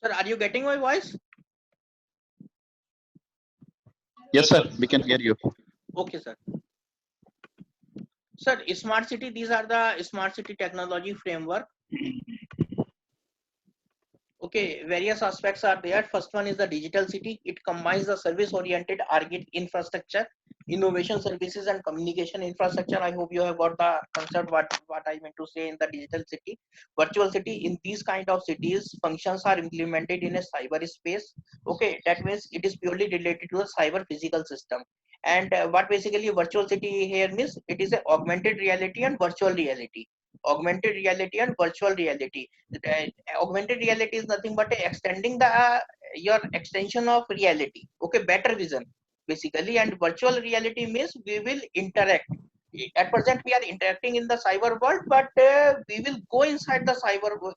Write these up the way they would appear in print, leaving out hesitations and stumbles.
Sir, are you getting my voice? Yes, sir. We can hear you. Okay, sir. Sir, smart city, these are the smart city technology framework. Okay, various aspects are there. First one is the digital city. It combines the service-oriented infrastructure, innovation services, and communication infrastructure. I hope you have got the concept what I meant to say in the digital city. Virtual city, in these kind of cities, functions are implemented in a cyber space. Okay, that means it is purely related to the cyber physical system. And what basically virtual city here means, it is a augmented reality and virtual reality. Augmented reality and virtual reality. uh, Augmented reality is nothing but extending the your extension of reality. Okay, better vision basically. And virtual reality means we will interact. At present we are interacting in the cyber world, but we will go inside the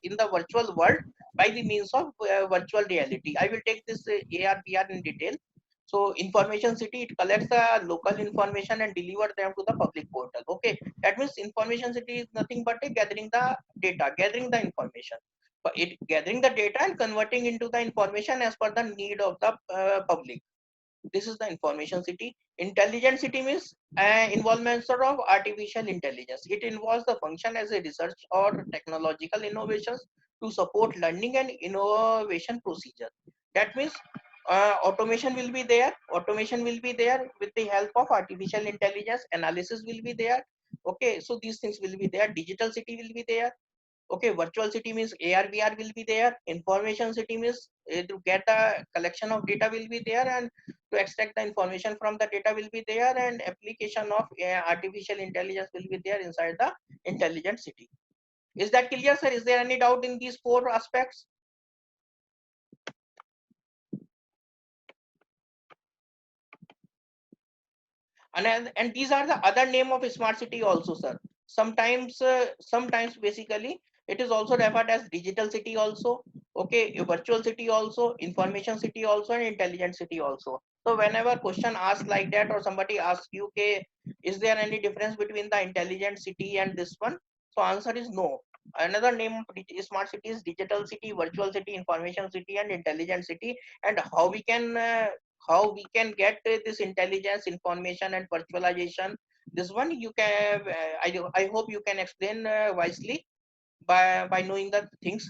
in the virtual world by the means of virtual reality. I will take this AR VR in detail. So information city, it collects the local information and deliver them to the public portal. Okay, that means information city is nothing but gathering the data, gathering the information, but it gathering the data and converting into the information as per the need of the public. This is the information city. Intelligent city means involvement sort of artificial intelligence. It involves the function as a research or technological innovations to support learning and innovation procedure. That means automation will be there. Automation will be there with the help of artificial intelligence. Analysis will be there. Okay, so these things will be there. Digital city will be there. Okay, virtual city means AR VR will be there. Information city means to get the collection of data will be there, and to extract the information from the data will be there, and application of artificial intelligence will be there inside the intelligent city. Is that clear, sir? Is there any doubt in these four aspects? And these are the other name of smart city also, sir. Sometimes basically it is also referred as digital city also. Okay, a virtual city also, information city also, and intelligent city also. So whenever question asked like that, or somebody asks you, okay, is there any difference between the intelligent city and this one? So answer is no. Another name of smart city is digital city, virtual city, information city, and intelligent city. And how we can get this intelligence, information, and virtualization, this one you can I hope you can explain wisely by knowing the things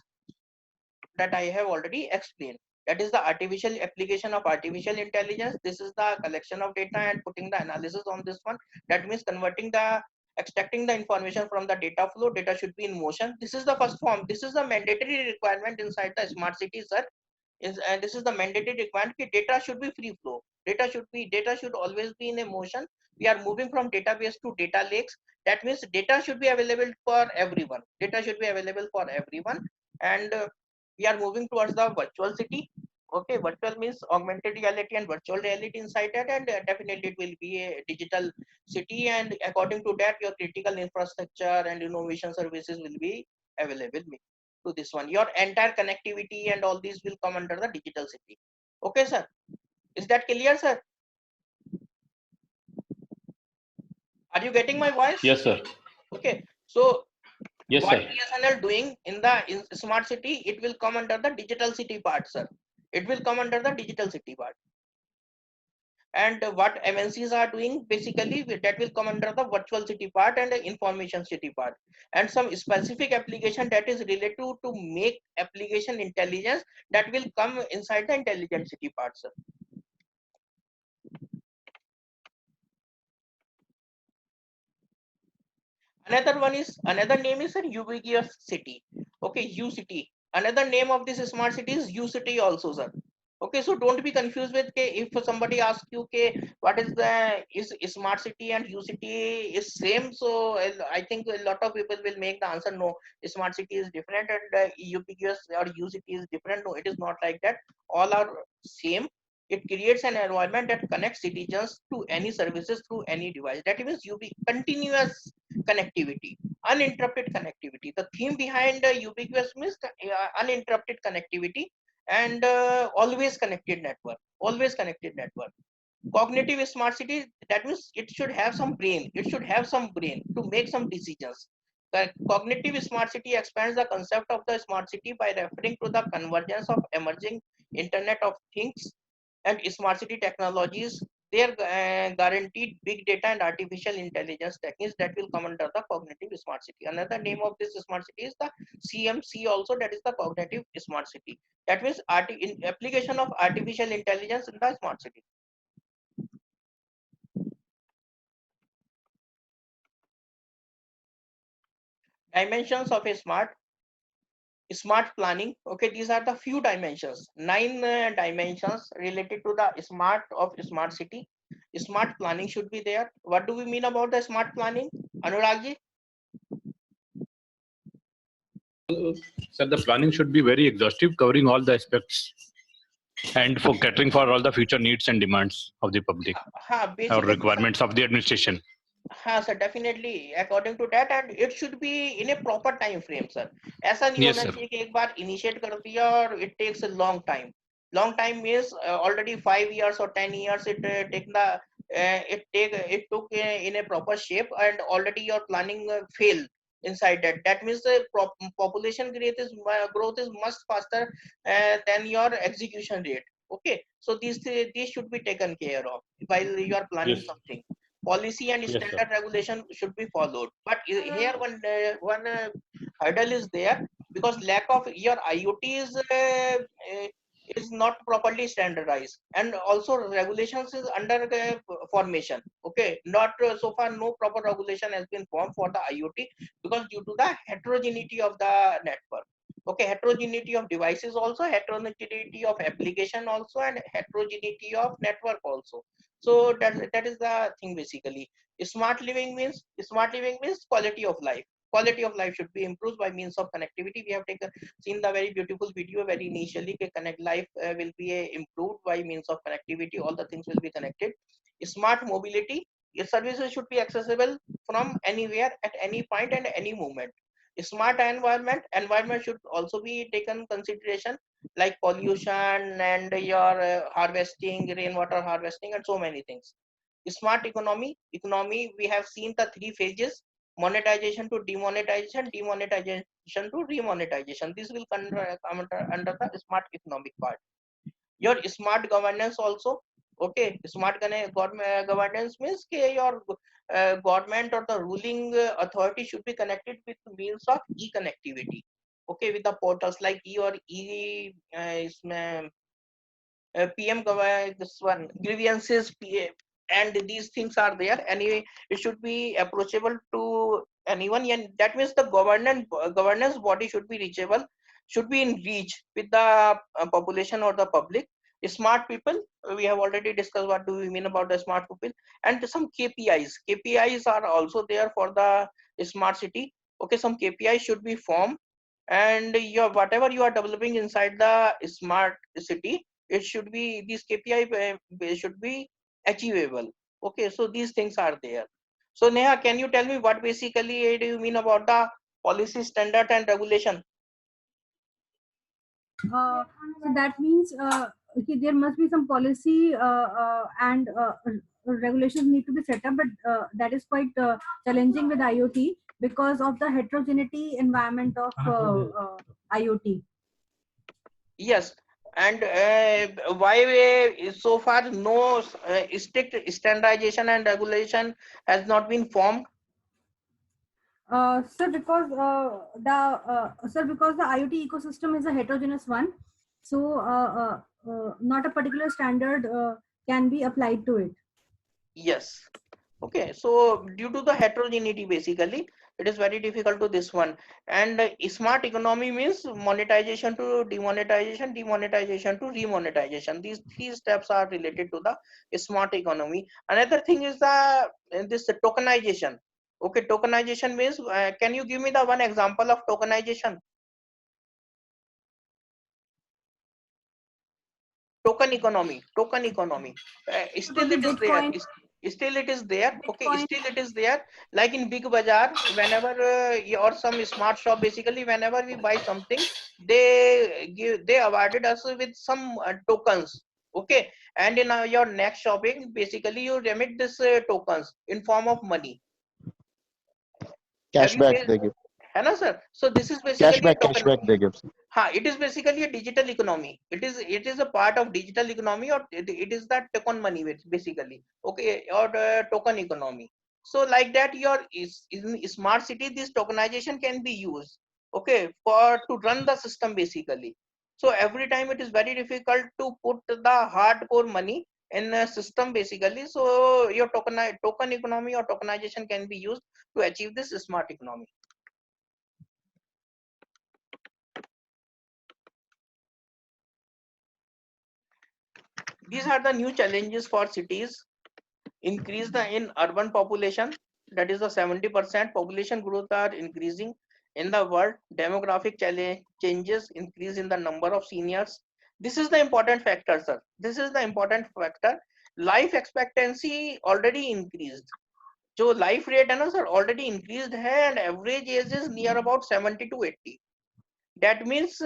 that I have already explained. That is the artificial application of artificial intelligence. This is the collection of data and putting the analysis on this one. That means converting the extracting the information from the data flow. Data should be in motion. This is the first form. This is the mandatory requirement inside the smart city, sir. And this is the mandatory requirement. Data should be free flow. Data should always be in a motion. We are moving from database to data lakes. That means data should be available for everyone. Data should be available for everyone. And we are moving towards the virtual city. Okay, virtual means augmented reality and virtual reality inside that, and definitely it will be a digital city. And according to that, your critical infrastructure and innovation services will be available to this one. Your entire connectivity and all these will come under the digital city. Okay, sir. Is that clear, sir? Are you getting my voice? Yes, sir. Okay. So Yes, what sir. BSNL doing in the smart city, it will come under the digital city part, sir. It will come under the digital city part. And what MNCs are doing basically, that will come under the virtual city part and the information city part. And some specific application that is related to make application intelligence, that will come inside the intelligent city part, sir. Another name is a ubiquitous city. Okay, U city. Another name of this smart city is U city also, sir. Okay, so don't be confused with if somebody asks you, okay, what is the is smart city and U city is same. So I think a lot of people will make the answer no. Smart city is different and ubiquitous or U city is different. No, it is not like that. All are same. It creates an environment that connects citizens to any services through any device. That means you be continuous connectivity, uninterrupted connectivity. The theme behind ubiquitous means uninterrupted connectivity and always connected network. Always connected network. Cognitive smart city, that means it should have some brain. It should have some brain to make some decisions. Cognitive smart city expands the concept of the smart city by referring to the convergence of emerging Internet of Things and smart city technologies. They are guaranteed big data and artificial intelligence techniques that will come under the cognitive smart city. Another name of this smart city is the CMC also, that is the cognitive smart city. That means application of artificial intelligence in the smart city. Dimensions of a smart planning. Okay, these are the few dimensions, 9 dimensions related to the smart city. Smart planning should be there. What do we mean about the smart planning, Anurag ji? So the planning should be very exhaustive, covering all the aspects and for catering for all the future needs and demands of the public or Basically, requirements of the administration. sir, definitely according to that, and it should be in a proper time frame, sir. ऐसा नहीं Yes, होना sir. चाहिए कि एक बार initiate कर दिया और it takes a long time. Long time means already 5 years or 10 years it took in a proper shape, and already your planning failed inside that. That means the population growth is much faster than your execution rate. Okay, so these should be taken care of while you are planning Yes. something. Policy and Yes, sir. standard regulation should be followed, but here one hurdle is there, because lack of your IoT is not properly standardized, and also regulations is under formation. Okay, not so far no proper regulation has been formed for the IoT, because due to the heterogeneity of the network. Okay, heterogeneity of devices also, heterogeneity of application also, and heterogeneity of network also. So that is the thing basically. Smart living means quality of life. Quality of life should be improved by means of connectivity. We have seen the very beautiful video very initially. Connect life will be improved by means of connectivity. All the things will be connected. Smart mobility. Your services should be accessible from anywhere at any point and any moment. Smart environment should also be taken consideration, like pollution and your harvesting, rainwater harvesting, and so many things. Smart economy, we have seen the 3 phases: monetization to demonetization, demonetization to remonetization. This will come under the smart economic part. Your smart governance also. Okay, smart governance means your government or the ruling authority should be connected with means of e-connectivity. Okay, with the portals like PM this one grievances, and these things are there. Anyway, it should be approachable to anyone, and that means the governance body should be reachable, should be in reach with the population or the public. Smart people, we have already discussed what do we mean about the smart people, and some KPIs are also there for the smart city. Okay, some KPIs should be formed, and your whatever you are developing inside the smart city, it should be, these KPI should be achievable. Okay, so these things are there. So Neha, can you tell me what basically do you mean about the policy, standard, and regulation? So that means okay, there must be some policy and regulations need to be set up, but that is quite challenging with IoT because of the heterogeneity environment of IoT. Yes, and why so far no strict standardization and regulation has not been formed? Sir, because because the IoT ecosystem is a heterogeneous one, so not a particular standard can be applied to it. Yes. Okay, so due to the heterogeneity, basically, it is very difficult to this one. And smart economy means monetization to demonetization, demonetization to remonetization. These 3 steps are related to the smart economy. Another thing is this tokenization. Okay, tokenization means, can you give me the one example of tokenization? Token economy. Still it is there. Bitcoin. Still it is there. Okay, Bitcoin. still it is there. Like in Big Bazaar, whenever or some smart shop, basically whenever we buy something, they awarded us with some tokens. Okay, and in your next shopping, basically you remit this tokens in form of money. Have you Cashback faced, they give. है ना sir? So this is basically a token. Cashback they give. It is basically a digital economy. It is a part of digital economy, or it is that token money basically. Okay, or token economy. So like that, your in smart city, this tokenization can be used. Okay, for to run the system basically. So every time it is very difficult to put the hardcore money in a system basically. So your token economy or tokenization can be used to achieve this smart economy. These are the new challenges for cities. Increase in urban population, that is the 70% population growth are increasing in the world. Demographic changes, increase in the number of seniors. This is the important factor, sir. This is the important factor. Life expectancy already increased. जो life rate है ना sir already increased है, and average age is near about 70 to 80. That means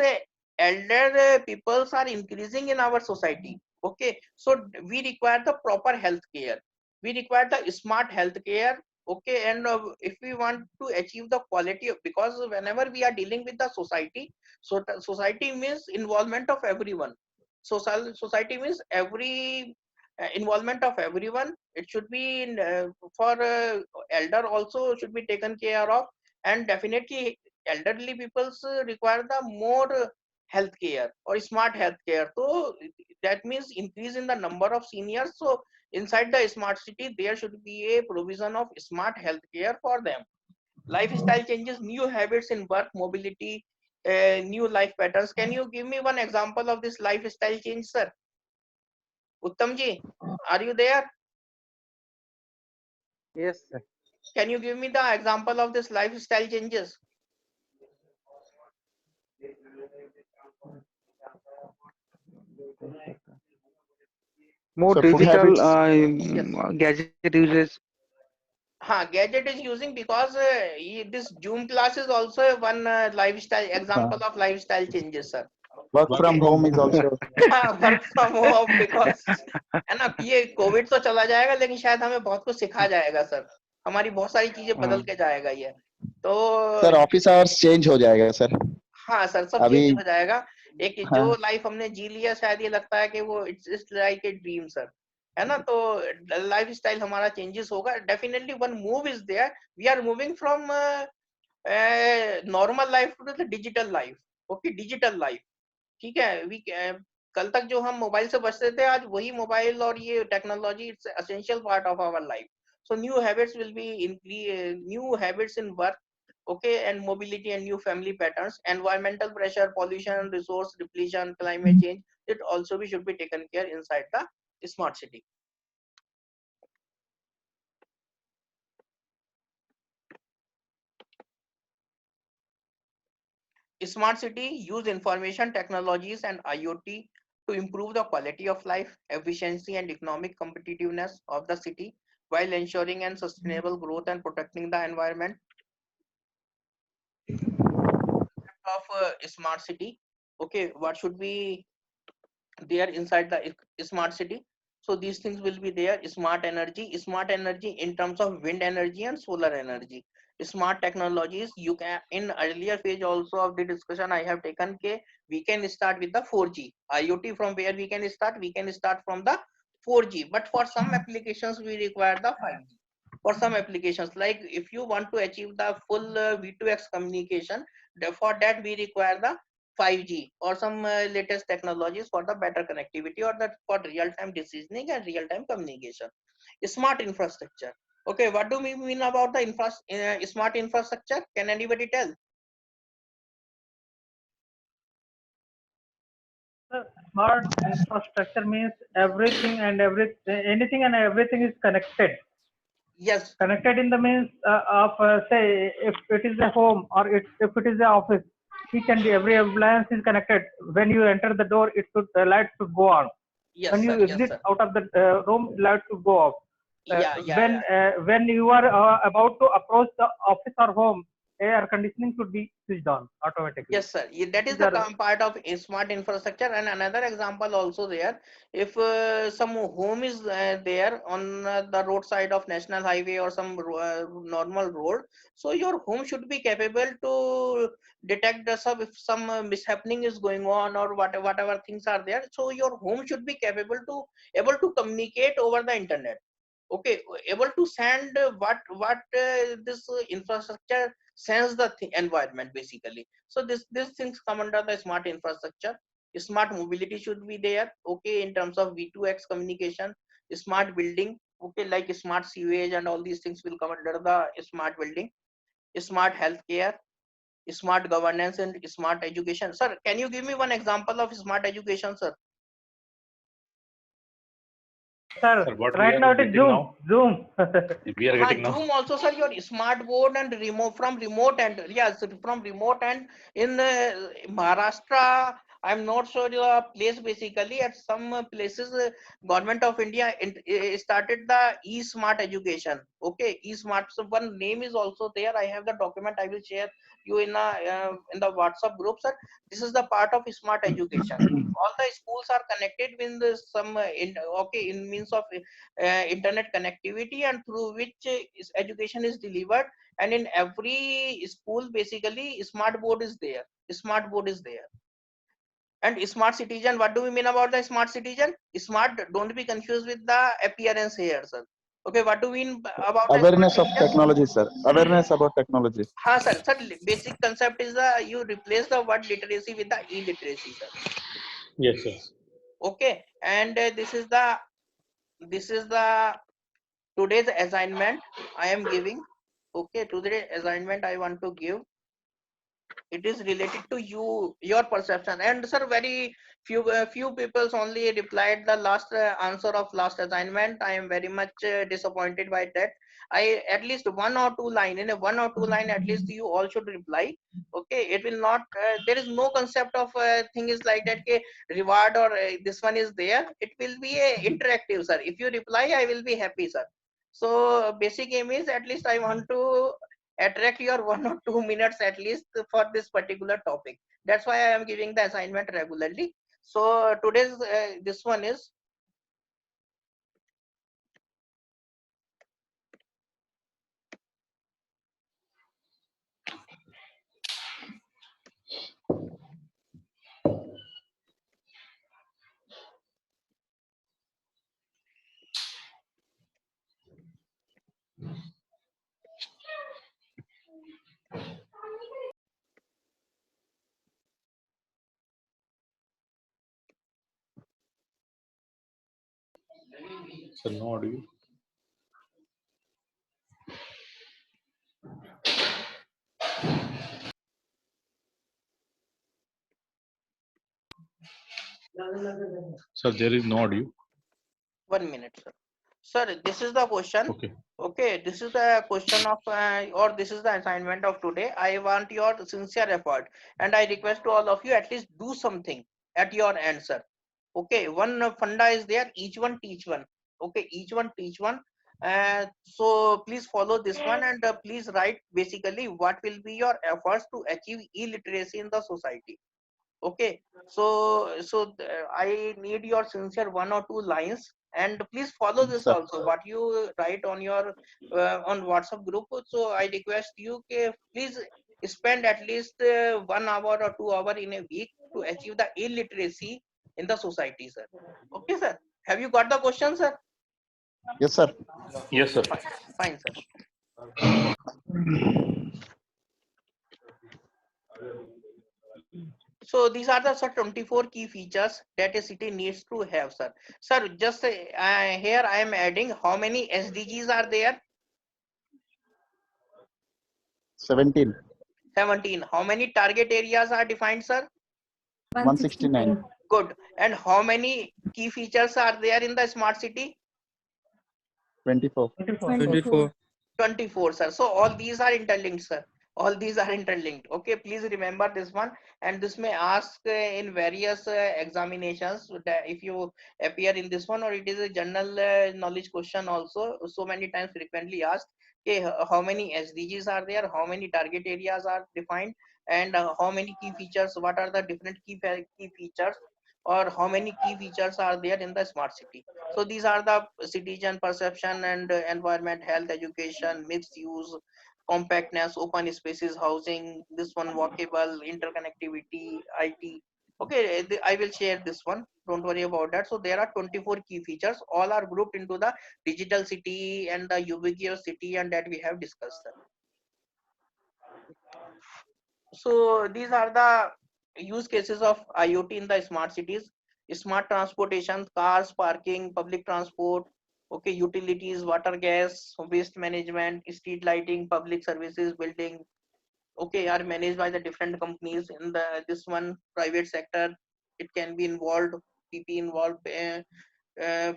elder peoples are increasing in our society. Okay, so we require the proper health care, we require the smart health care. Okay, and if we want to achieve the quality of, because whenever we are dealing with the society, so society means involvement of everyone. Society means every involvement of everyone. It should be in, for elder also should be taken care of, and definitely elderly people require the more health care or smart health care. So that means increase in the number of seniors. So inside the smart city, there should be a provision of smart health care for them. Lifestyle changes, new habits in work, mobility, new life patterns. Can you give me one example of this lifestyle change, sir? Uttam ji, are you there? Yes, sir. Can you give me the example of this lifestyle changes? More So food digital Yes. gadget uses. Gadget is using, because this Zoom class is also one lifestyle example of lifestyle changes, sir. Work from Okay. home is also. Work from home, because है ना, ये Covid तो चला जाएगा लेकिन शायद हमें बहुत कुछ सिखा जाएगा सर, हमारी बहुत सारी चीजें बदल के जाएगा ये तो। सर ऑफिस आवर्स चेंज हो जाएगा सर हाँ सर, सब अभी। चेंज हो जाएगा। एक हाँ। जो लाइफ हमने जी लिया, शायद ये लगता है कि वो it's like a dream sir, है ना। तो लाइफ स्टाइल हमारा चेंजेस होगा definitely. One move is there, we are moving from normal life to the digital life. Okay, digital life, ठीक है। वी कल तक जो हम मोबाइल से बचते थे, आज वही मोबाइल और ये technology it's essential part of our life. So new habits will be new habits in work, okay, and mobility and new family patterns. Environmental pressure, pollution, resource depletion, climate change, it also should be taken care inside the smart city. Smart city use information technologies and IoT to improve the quality of life, efficiency and economic competitiveness of the city, while ensuring and sustainable growth and protecting the environment. Of smart city, okay, what should be there inside the smart city? So these things will be there. Smart energy in terms of wind energy and solar energy. Smart technologies, you can, in earlier phase also of the discussion I have taken, we can start with the 4G IoT. From where we can start? We can start from the 4G, but for some applications we require the 5G. For some applications, like if you want to achieve the full V2X communication, for that we require the 5G or some latest technologies for the better connectivity, or that for real-time decisioning and real-time communication. Smart infrastructure. Okay, what do we mean about the smart infrastructure? Can anybody tell? Smart infrastructure means everything and anything and everything is connected. Yes. Connected in the means of say if it is a home or if it is a office, each and every appliance is connected. When you enter the door, it should the light should go on. Yes, when sir. you exit out of the room, light should go off. When you are about to approach the office or home, air conditioning should be switched on automatically. Yes, sir. That is These the are part of a smart infrastructure. And another example also there, if some home is there on the roadside of national highway or some normal road, so your home should be capable to detect the sub if some mishappening is going on or whatever things are there. So your home should be able to communicate over the internet. Okay, able to send what this infrastructure sends the environment basically. So these things come under the smart infrastructure. Smart mobility should be there, okay, in terms of V2X communication. Smart building, okay, like smart sewage and all these things will come under the smart building. Smart healthcare, smart governance, and smart education. Sir, can you give me one example of smart education, sir? sir. Sir, what we Right are now it is getting Zoom. now? Zoom. We are getting now. Zoom also, sir, your smart board and remote and yes, from remote and in Maharashtra, I'm not sure the place basically. At some places, government of India started the e-smart education. Okay, e-smart. So one name is also there. I have the document. I will share you in the WhatsApp group, sir. This is the part of smart education. All the schools are connected with some in means of internet connectivity, and through which education is delivered. And in every school basically smart board is there. Smart board is there. And smart citizen, what do we mean about the smart citizen? Smart, don't be confused with the appearance here, sir. Okay, what do we mean about the smart Awareness of citizen? technology, sir. Awareness about technology. Ha, sir. Sir, basic concept is the you replace the word literacy with the illiteracy, sir. Yes, sir. Okay, and this is the today's assignment I am giving. Okay, today's assignment I want to give. It is related to your perception. And sir, very few people only replied the last answer of last assignment. I am very much disappointed by that. I at least one or two line, in a one or two line at least you all should reply. Okay, it will not there is no concept of thing is like that ke reward or this one is there. It will be a interactive, sir. If you reply, I will be happy, sir. So basic aim is at least I want to attract your 1 or 2 minutes at least for this particular topic. That's why I am giving the assignment regularly. So today's this one is So no audio. Sir, there is no audio. 1 minute, sir. Sir, this is the question. Okay. Okay, this is the question of or this is the assignment of today. I want your sincere effort, and I request to all of you at least do something at your end, sir. Okay, one funda is there. Each one teach one. Okay, each one teach one. So please follow this one, and please write basically what will be your efforts to achieve illiteracy in the society. Okay, so I need your sincere one or two lines, and please follow this Sir. also what you write on your on WhatsApp group. So I request you, please spend at least 1 hour or 2 hour in a week to achieve the illiteracy in the society, sir. Okay, sir. Have you got the question, sir? Yes, sir. Yes, sir. Fine, sir. So these are the 24 key features that a city needs to have, sir. Sir, just here I am adding how many SDGs are there? 17. 17. How many target areas are defined, sir? 169. Good. And how many key features are there in the smart city? 24. 24. 24, sir. So all these are interlinked, sir. All these are interlinked. Okay, please remember this one. And this may ask in various examinations that if you appear in this one, or it is a general knowledge question also. So many times frequently asked. Okay, how many SDGs are there, how many target areas are defined, and how many key features, what are the different key features, or how many key features are there in the smart city. So these are the citizen perception and environment, health, education, mixed use, compactness, open spaces, housing, this one walkable, interconnectivity, IT. Okay, I will share this one, don't worry about that. So there are 24 key features, all are grouped into the digital city and the ubiquitous city, and that we have discussed. So these are the use cases of IoT in the smart cities: smart transportation, cars, parking, public transport, okay, utilities, water, gas, waste management, street lighting, public services, building, okay, are managed by the different companies. In the this one private sector, it can be involved, PP involved,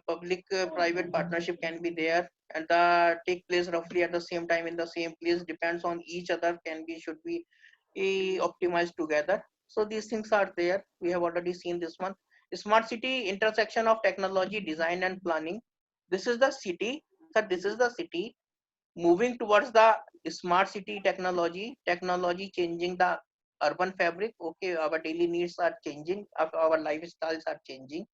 public private partnership can be there, and the take place roughly at the same time in the same place, depends on each other, can be, should be optimized together. So these things are there, we have already seen this one. Smart city, intersection of technology, design and planning. This is the city, sir, this is the city moving towards the smart city technology changing the urban fabric. Okay, our daily needs are changing, our lifestyles are changing,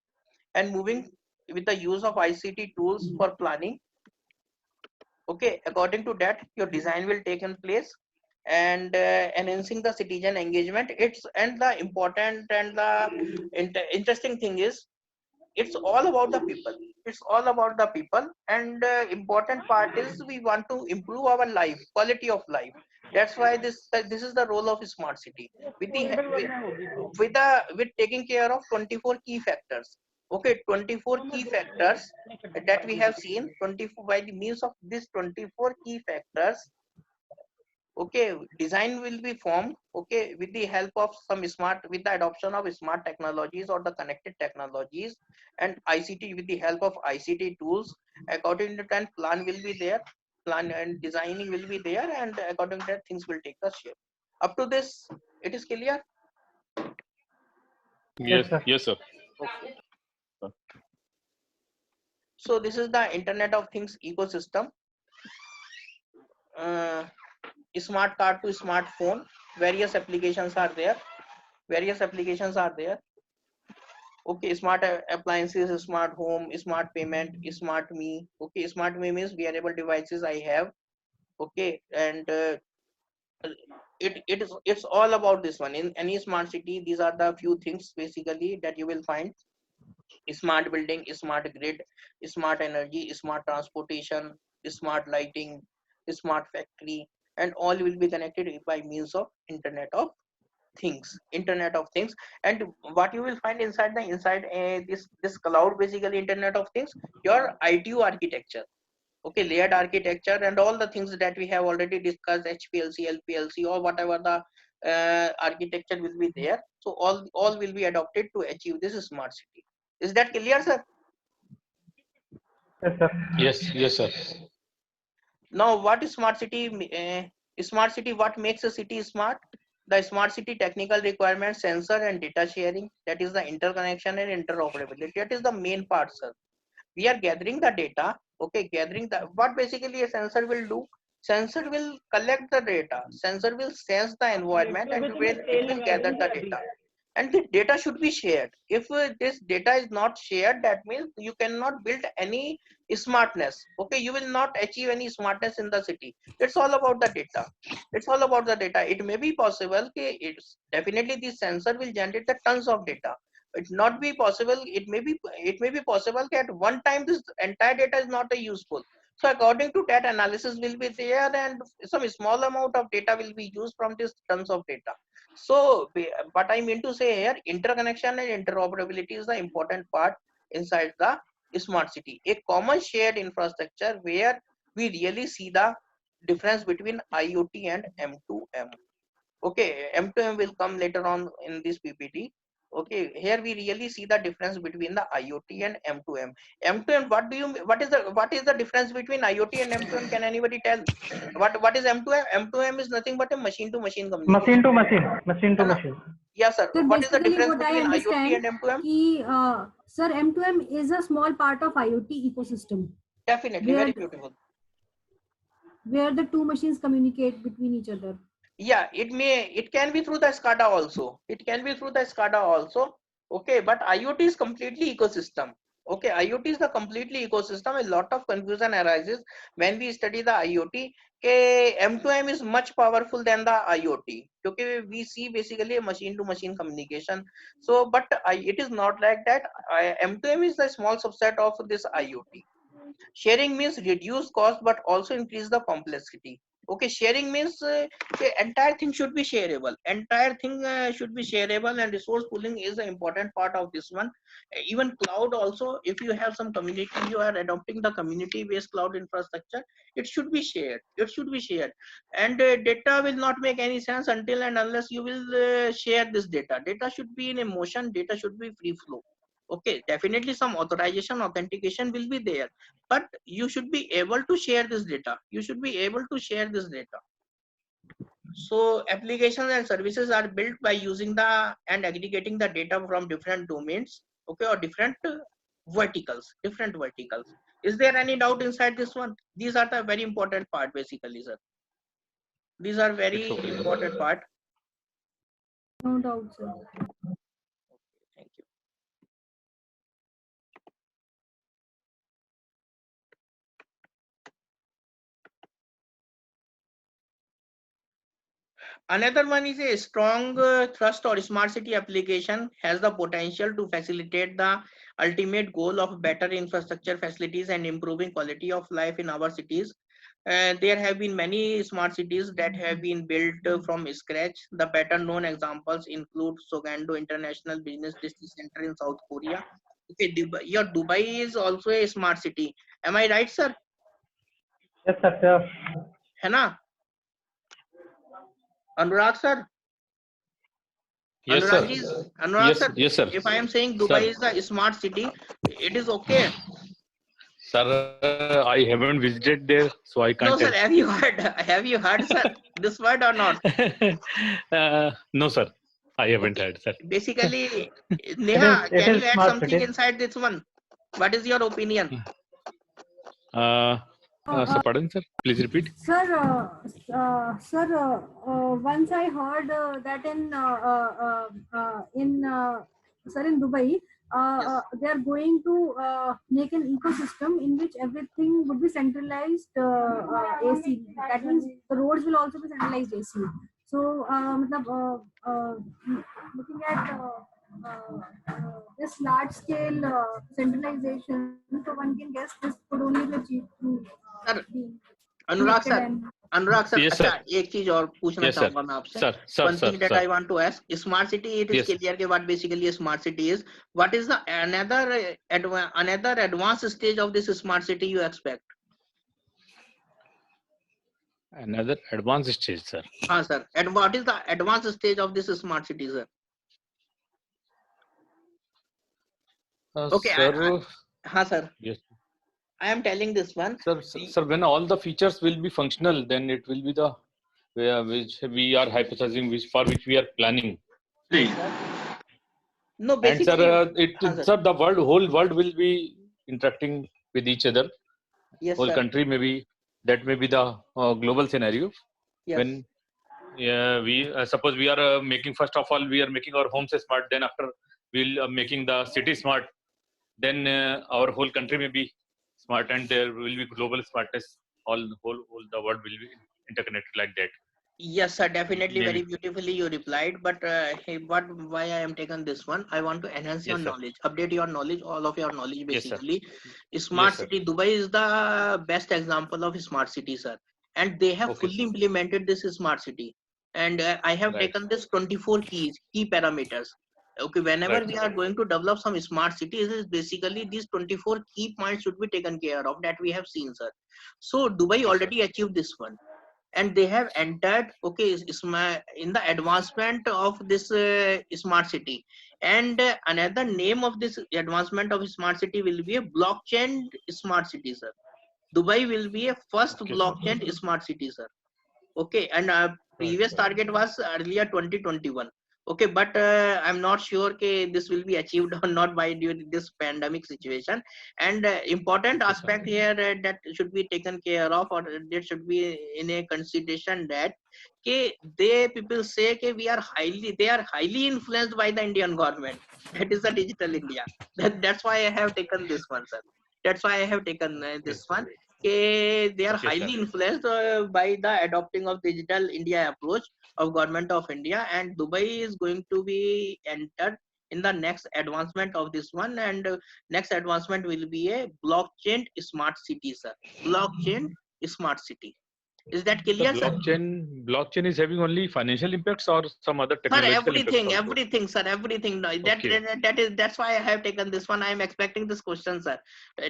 and moving with the use of ICT tools for planning. Okay, according to that, your design will take in place, and enhancing the citizen engagement. It's, and the important and the interesting thing is, it's all about the people, it's all about the people, and important part is we want to improve our life, quality of life. That's why this is the role of smart city, with the with taking care of 24 key factors. Okay, 24 key factors that we have seen, 24, by the means of these 24 key factors, okay, design will be formed, okay, with the help of some smart, with the adoption of smart technologies or the connected technologies, and ICT, with the help of ICT tools. According to that, plan will be there, plan and designing will be there, and according to that, things will take the shape. Up to this, it is clear. Yes, sir. yes, sir. Okay. So this is the Internet of Things ecosystem. uh, Smart car to smartphone, various applications are there, various applications are there. Okay, smart appliances, smart home, smart payment, smart me. Okay, smart me means wearable devices I have. Okay, and it's all about this one. In any smart city, these are the few things basically that you will find: smart building, smart grid, smart energy, smart transportation, smart lighting, smart factory, and all will be connected by means of Internet of Things. And what you will find inside this cloud, basically Internet of Things, your ITU architecture, okay, layered architecture, and all the things that we have already discussed, HPLC, LPLC, or whatever the architecture will be there. So all will be adopted to achieve this smart city. Is that clear, sir? Yes, sir. Yes, yes, sir. Now, what is smart city? Smart city, what makes a city smart? The smart city technical requirements, sensor and data sharing, that is the interconnection and interoperability. That is the main part, sir. We are gathering the data, okay, gathering the, what basically a sensor will do? Sensor will collect the data, sensor will sense the environment, and it will gather the data, and the data should be shared. If this data is not shared, that means you cannot build any smartness. Okay, you will not achieve any smartness in the city. It's all about the data, it's all about the data. It may be possible, okay, it's definitely this sensor will generate the tons of data. It not be possible, it may be possible that at one time this entire data is not a useful. So according to that, analysis will be there, and some small amount of data will be used from this tons of data. So what I mean to say here, interconnection and interoperability is the important part inside the smart city. A common shared infrastructure where we really see the difference between IoT and M2M. Okay, M2M will come later on in this PPT. Okay, here we really see the difference between the IoT and M2M. M2M, what is the difference between IoT and M2M? Can anybody tell? What is M2M? M2M is nothing but a machine to machine communication. Machine to machine. Yeah, sir. So What is the basically, difference what I between IoT understand, and M2M? sir, M2M is a small part of IoT ecosystem. Definitely, Where very beautiful. where the two machines communicate between each other. Yeah, it can be through the SCADA also. It can be through the SCADA also. Okay, but IoT is completely ecosystem. Okay, IoT is the completely ecosystem. A lot of confusion arises when we study the IoT. Okay, M2M is much powerful than the IoT. Okay, we see basically a machine to machine communication. So, but it is not like that. M2M is the small subset of this IoT. Sharing means reduce cost but also increase the complexity. Okay, sharing means the entire thing should be shareable. Entire thing should be shareable, and resource pooling is an important part of this one. Even cloud also, if you have some community, you are adopting the community based cloud infrastructure, it should be shared. It should be shared. And data will not make any sense until and unless you will share this data. Data should be in a motion, data should be free flow. Okay, definitely some authorization, authentication will be there, but you should be able to share this data. You should be able to share this data. So applications and services are built by using the and aggregating the data from different domains, okay, or different verticals. Is there any doubt inside this one? These are the very important part basically, sir. These are very It's okay, sir. important part. No doubt, sir. Thank you. Another one is a strong trust or smart city application has the potential to facilitate the ultimate goal of better infrastructure facilities and improving quality of life in our cities. There have been many smart cities that have been built from scratch. The better known examples include Sogando International Business District Center in South Korea. Okay, your Dubai is also a smart city. Am I right, sir? Yes, sir. है ना? Anurag sir? Yes, Anurag sir. ji, Anurag Yes, sir, yes, sir. if I am saying Dubai Sir. is the smart city, it is okay. Sir, I haven't visited there, so I No, can't sir, tell. have you heard, sir, this word or not? No, sir. I haven't Okay. heard, sir. Basically, Neha, It can is you add smart something city. inside this one? What is your opinion? Sir, pardon, sir. Please repeat. Sir, once I heard that in Dubai, Yes. they are going to make an ecosystem in which everything would be centralized AC. That means the roads will also be centralized AC. So, looking at this large scale centralization, so one can guess this could only be achieved through Sir, being Anurag connected sir, and Anurag sir, Yes, अच्छा sir. एक चीज और पूछना Yes, sir. चाहूंगा मैं आपसे. Sir, sir, One sir, thing that sir. I want to ask, smart city, it is Yes. clear कि what basically a smart city is. What is the another advanced stage of this smart city you expect? Another advanced stage, sir. हाँ sir. And what is the advanced stage of this smart city, sir? Okay. Sir. हाँ sir. Yes. I am telling this one. Sir, when all the features will be functional, then it will be the which we are hypothesizing, for which we are planning. No, And basically. sir, sir, the whole world will be interacting with each other. Yes, Whole sir. country that may be the global scenario. Yes. When we suppose we are making, first of all, we are making our homes smart. Then after we'll making the city smart. Then our whole country may be smart, and there will be global smartness. All the world will be interconnected like that. Yes, sir, definitely. Maybe. Very beautifully you replied. But hey, why I am taking this one? I want to enhance your Yes, sir. knowledge, update your knowledge, all of your knowledge Yes, sir. basically. Yes, Smart sir. city, Dubai is the best example of smart city, sir. And they have Okay, fully sir. implemented this smart city. And I have Right. taken this 24 key parameters. Okay, whenever Right, we sir. are going to develop some smart cities, is basically these 24 key points should be taken care of, that we have seen, sir. So Dubai Okay, sir. already achieved this one. And they have entered, okay, in the advancement of this smart city. And another name of this advancement of smart city will be a blockchain smart city, sir. Dubai will be a first Okay, blockchain smart city, sir. Okay, and previous target was earlier 2021. Okay, but I'm not sure this will be achieved or not by during this pandemic situation. And important aspect here that should be taken care of, or there should be in a consideration that people say they are highly influenced by the Indian government. That is the Digital India. That's why I have taken this one, sir. That's why I have taken this one. They are Okay, highly sir. influenced by the adopting of Digital India approach of Government of India, and Dubai is going to be entered in the next advancement of this one, and next advancement will be a blockchain smart city, sir. Blockchain smart city. Is that The clear, sir? blockchain is having only financial impacts or some other Sir, technological impacts also? everything, sir, everything. No, Okay. That's why I have taken this one. I am expecting this question, sir.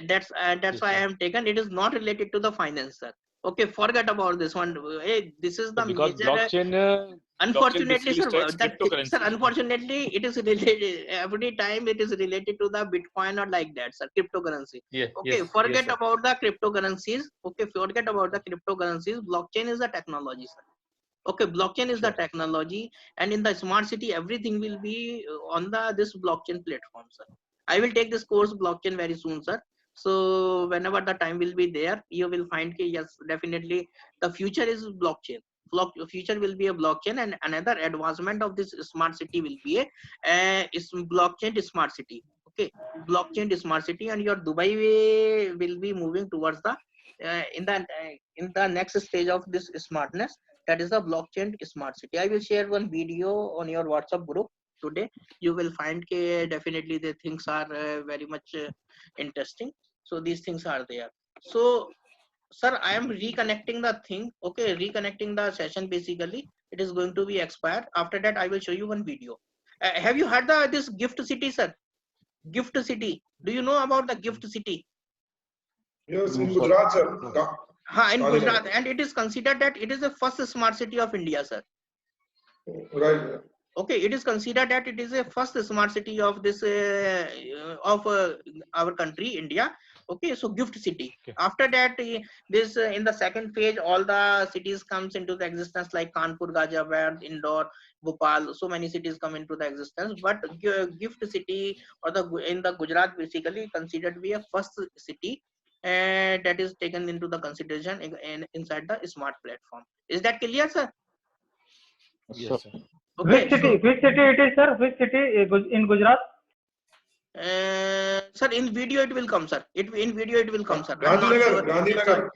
That's Yes, why I sir. have taken. It is not related to the finance, sir. Okay, forget about this one. Hey, this is So the because major. blockchain Unfortunately, basically sir, tracks sir, cryptocurrency. unfortunately, it is related. Every time it is related to the Bitcoin or like that, sir. Cryptocurrency. Yeah, Okay, yes, forget sir. about the cryptocurrencies. Okay, forget about the cryptocurrencies. Blockchain is the technology, sir. Okay, blockchain is the Sure. technology, and in the smart city, everything will be on the this blockchain platform, sir. I will take this course blockchain very soon, sir. So whenever the time will be there, you will find yes, definitely the future is blockchain. Future will be a blockchain, and another advancement of this smart city will be a is blockchain smart city. Okay, blockchain smart city, and your Dubai will be moving towards the in the next stage of this smartness, that is a blockchain smart city. I will share one video on your WhatsApp group today. You will find definitely the things are very much interesting. So these things are there. So sir, I am reconnecting the thing. Okay, reconnecting the session. Basically it is going to be expired. After that I will show you one video. Have you heard this gift city, sir? Gift city, do you know about the gift city? Yes, No, in sir. Gujarat, sir. In Gandhinagar. Gujarat, and it is considered that it is the first smart city of India, sir. Right. Okay, it is considered that it is a first smart city of this of our country, India. Okay, so gift city. Okay. After that, this in the second phase, all the cities comes into the existence like Kanpur, Ghaziabad, Indore, Bhopal. So many cities come into the existence. But gift city or in the Gujarat basically considered to be a first city, and that is taken into the consideration inside the smart platform. Is that clear, sir? Yes, sir. Okay, so Which city it is, sir? Which city in Gujarat? sir, in video it will come, sir. In video it will come, sir. I'm not Gandhinagar. sure. Gandhinagar.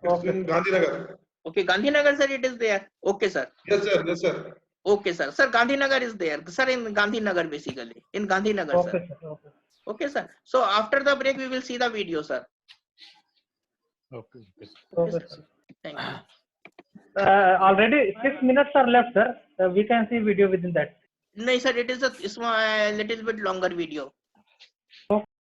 It's Okay. in Gandhinagar. Okay, Gandhinagar, sir, it is there. Okay, sir. Yes, sir. Yes, sir. Okay, sir. Sir, Gandhinagar is there. Sir, in Gandhinagar, basically. In Gandhinagar, sir. Okay, sir. Okay. Okay, sir. So after the break, we will see the video, sir. Okay. Yes. Okay, Okay, sir. sir. Thank you. Already 6 minutes are left, sir. We can see video within that. No, sir, it is a small, little bit longer video.